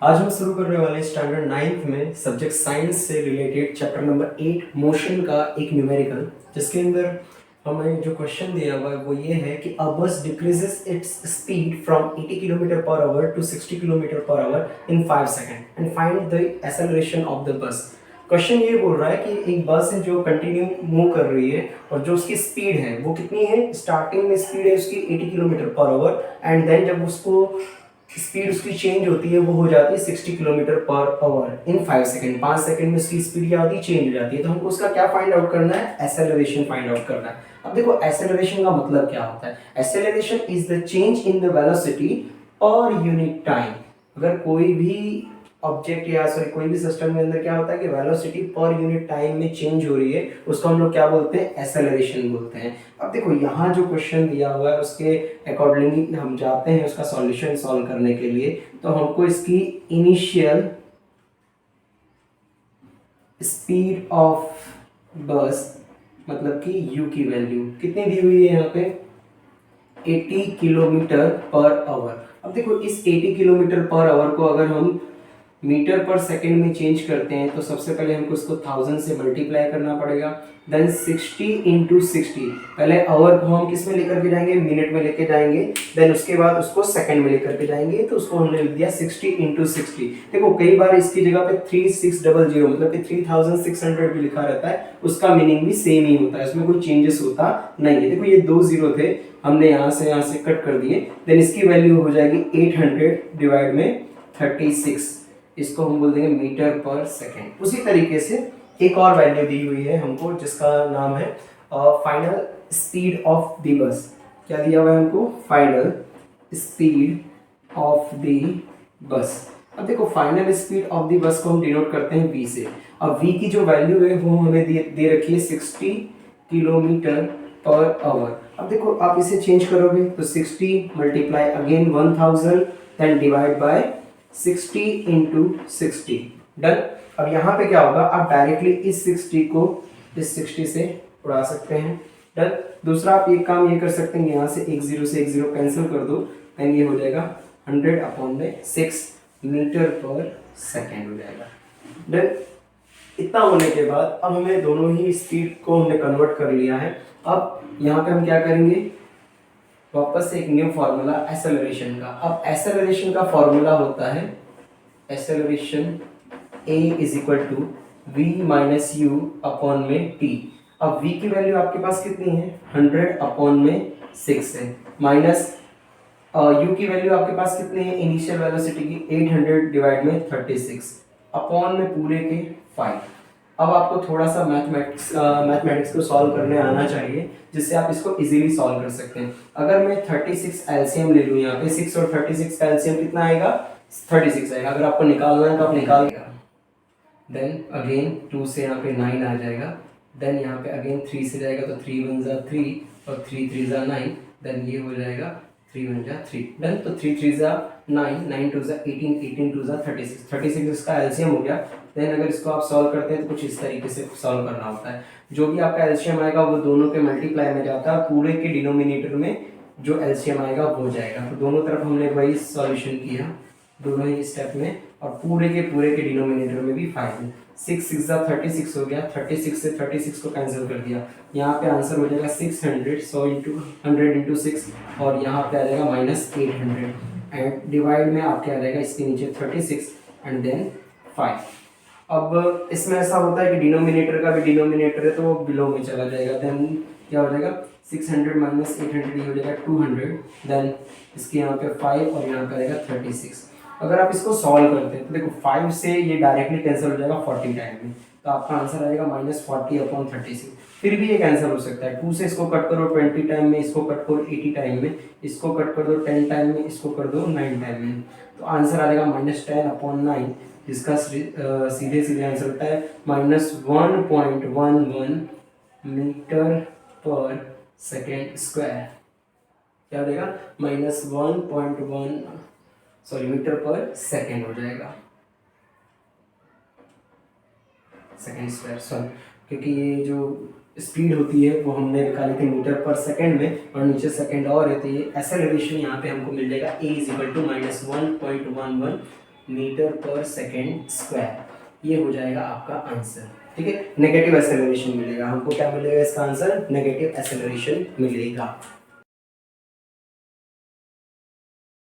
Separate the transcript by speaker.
Speaker 1: आज हम शुरू करने वाले स्टैंडर्ड 9th में सब्जेक्ट साइंस से रिलेटेड चैप्टर नंबर 8 मोशन का एक न्यूमेरिकल, जिसके अंदर हमें जो क्वेश्चन दिया हुआ है वो ये है कि a bus decreases its speed from 80 kilometer per hour to 60 kilometer per hour in 5 second and find the acceleration of the bus. Question ये बोल रहा है कि एक बस है जो कंटिन्यू मूव कर रही है और जो उसकी स्पीड है वो कितनी है। स्टार्टिंग में स्पीड है उसकी 80 kilometer per our and then जब उसको स्पीड उसकी चेंज होती है वो हो जाती है 60 kilometer per hour in 5 second. 5 second में उसकी स्पीड क्या होती है, चेंज हो जाती है। तो हमको उसका क्या फाइंड आउट करना है, एक्सेलरेशन फाइंड आउट करना है। अब देखो एक्सेलरेशन का मतलब क्या होता है। Acceleration is the change in the velocity per unit time. अगर कोई भी ऑब्जेक्ट या सॉरी कोई भी सिस्टम के अंदर क्या होता है कि वेलोसिटी पर यूनिट टाइम में चेंज हो रही है, उसको हम लोग क्या बोलते हैं, एक्सेलरेशन बोलते हैं। अब देखो यहाँ जो क्वेश्चन दिया हुआ है उसके अकॉर्डिंगली हम जाते हैं उसका सॉल्यूशन सॉल्व करने के लिए। तो हमको इसकी इनिशियल स्पीड ऑफ बस मतलब कि u की वैल्यू कितनी दी हुई है यहाँ पे, 80 किलोमीटर पर आवर। अब देखो इस 80 किलोमीटर पर आवर को अगर हम मीटर पर सेकंड में चेंज करते हैं तो सबसे पहले हमको इसको 1000 से मल्टीप्लाई करना पड़ेगा। देन 60 इंटू 60, पहले आवर को हम किस में लेकर के जाएंगे, मिनट में लेके जाएंगे। देन उसके बाद उसको सेकंड में लेकर के जाएंगे, तो उसको हमने लिख दिया 60 इंटू 60। देखो कई बार इसकी जगह पे 3600 मतलब कि 3600 भी लिखा रहता है, उसका मीनिंग भी सेम ही होता है, इसमें कोई चेंजेस होता नहीं है। देखो ये 2 जीरो थे, हमने यहाँ से कट कर दिए। देन इसकी वैल्यू हो जाएगी 800 डिवाइड में 36, इसको हम बोल देंगे मीटर पर सेकेंड। उसी तरीके से एक और वैल्यू दी हुई है हमको जिसका नाम है फाइनल स्पीड ऑफ द बस। क्या दिया हुआ है हमको, फाइनल स्पीड ऑफ द बस। अब देखो फाइनल स्पीड ऑफ द बस को हम डिनोट करते हैं v से। अब v की जो वैल्यू है वो हमें दे रखी है 60 किलोमीटर पर आवर। अब देखो आप इसे चेंज करोगे तो 60 multiply again 1000 then divide by 60 into 60। Done. अब यहाँ पे क्या होगा, आप डायरेक्टली इस 60 को इस 60 से उड़ा सकते हैं। डन। दूसरा आप एक काम ये कर सकते हैं, यहाँ से एक जीरो से एक जीरो कैंसिल कर दो, देन ये हो जाएगा 100/6 मीटर पर सेकेंड हो जाएगा। डन। इतना होने के बाद अब हमें दोनों ही स्पीड को हमने कन्वर्ट कर लिया है। अब यहाँ पे हम क्या करेंगे, वापस से एक न्यू फॉर्मूला एक्सेलरेशन का। अब एक्सेलरेशन का फॉर्मूला होता है acceleration a is equal to v minus u upon में t। अब v की वैल्यू आपके पास कितनी है, 100/6 है, माइनस u की वैल्यू आपके पास कितनी है, इनिशियल वेलोसिटी की 800 डिवाइड में 36 अपॉन में पूरे के 5। अब आपको थोड़ा सा मैथमेटिक्स को सॉल्व करने आना चाहिए, जिससे आप इसको इजीली सॉल्व कर सकते हैं। अगर मैं 36 एलसीएम ले लूँ, यहाँ पे 6 और 36 का एलसीएम कितना आएगा, 36 आएगा। अगर आपको निकालना है तो आप निकालिएगा। देन अगेन 2 से यहाँ पे 9 आ जाएगा। देन यहाँ पे अगेन 3 से जाएगा तो 3 1 जा 3 और 3 3 जा 9। देन ये हो जाएगा 3 1 जा 3। डन। तो 3 3 जा 9, 9 2 जा 18, 18 2 जा 36, 36 इसका एलसीएम हो गया। देन अगर इसको आप सॉल्व करते हैं तो कुछ इस तरीके से सॉल्व करना होता है। जो भी आपका एलसीएम आएगा वो दोनों के मल्टीप्लाई में जाता है, पूरे के डिनोमिनेटर में जो एलसीएम आएगा वो हो जाएगा। तो दोनों तरफ हमने वही सॉल्यूशन किया दोनों ही स्टेप में, और पूरे के डिनोमिनेटर में भी 5 है। 6 6 जा 36 हो गया, 36 से 36 को कैंसिल कर दिया। यहाँ पे आंसर हो जाएगा 600, 100 इंटू 6, और यहाँ पे आ जाएगा -800 एंड डिवाइड में आपके आ जाएगा इसके नीचे 36 एंड देन 5। अब इसमें ऐसा होता है कि डिनोमिनेटर का भी डिनोमिनेटर है तो वो बिलो में चला जाएगा। देन क्या हो जाएगा 600 माइनस 800, ये हो जाएगा 200। देन इसके यहाँ पे 5 और यहाँ पे आएगा 36। अगर आप इसको सॉल्व करते हैं तो देखो 5 से ये डायरेक्टली कैंसिल हो जाएगा 40 टाइम में, तो आपका आंसर आएगा -40/36। फिर भी ये कैंसिल हो सकता है। 2 से इसको कट करो 20 टाइम में, इसको कट करो 80 टाइम में, इसको कट कर दो 10 टाइम में, इसको कर दो 9 टाइम में, तो आंसर आ जाएगा -10/9, जिसका सीधे सीधे आंसर होता है -1.11 मीटर पर सेकेंड स्क्वायर। क्या हो जाएगा, -1.1 मीटर पर सेकेंड हो जाएगा, सेकेंड स्क्वायर सॉरी, क्योंकि ये जो स्पीड होती है वो हमने निकाली थी मीटर पर सेकेंड में, और नीचे सेकेंड और है, तो ये एक्सेलरेशन यहाँ पे हमको मिल जाएगा a is equal to -1.11 meter per second square. ये हो जाएगा आपका आंसर। ठीक है, नेगेटिव एक्सेलरेशन मिलेगा हमको। क्या मिलेगा इसका आंसर? नेगेटिव एक्सेलरेशन मिलेगा।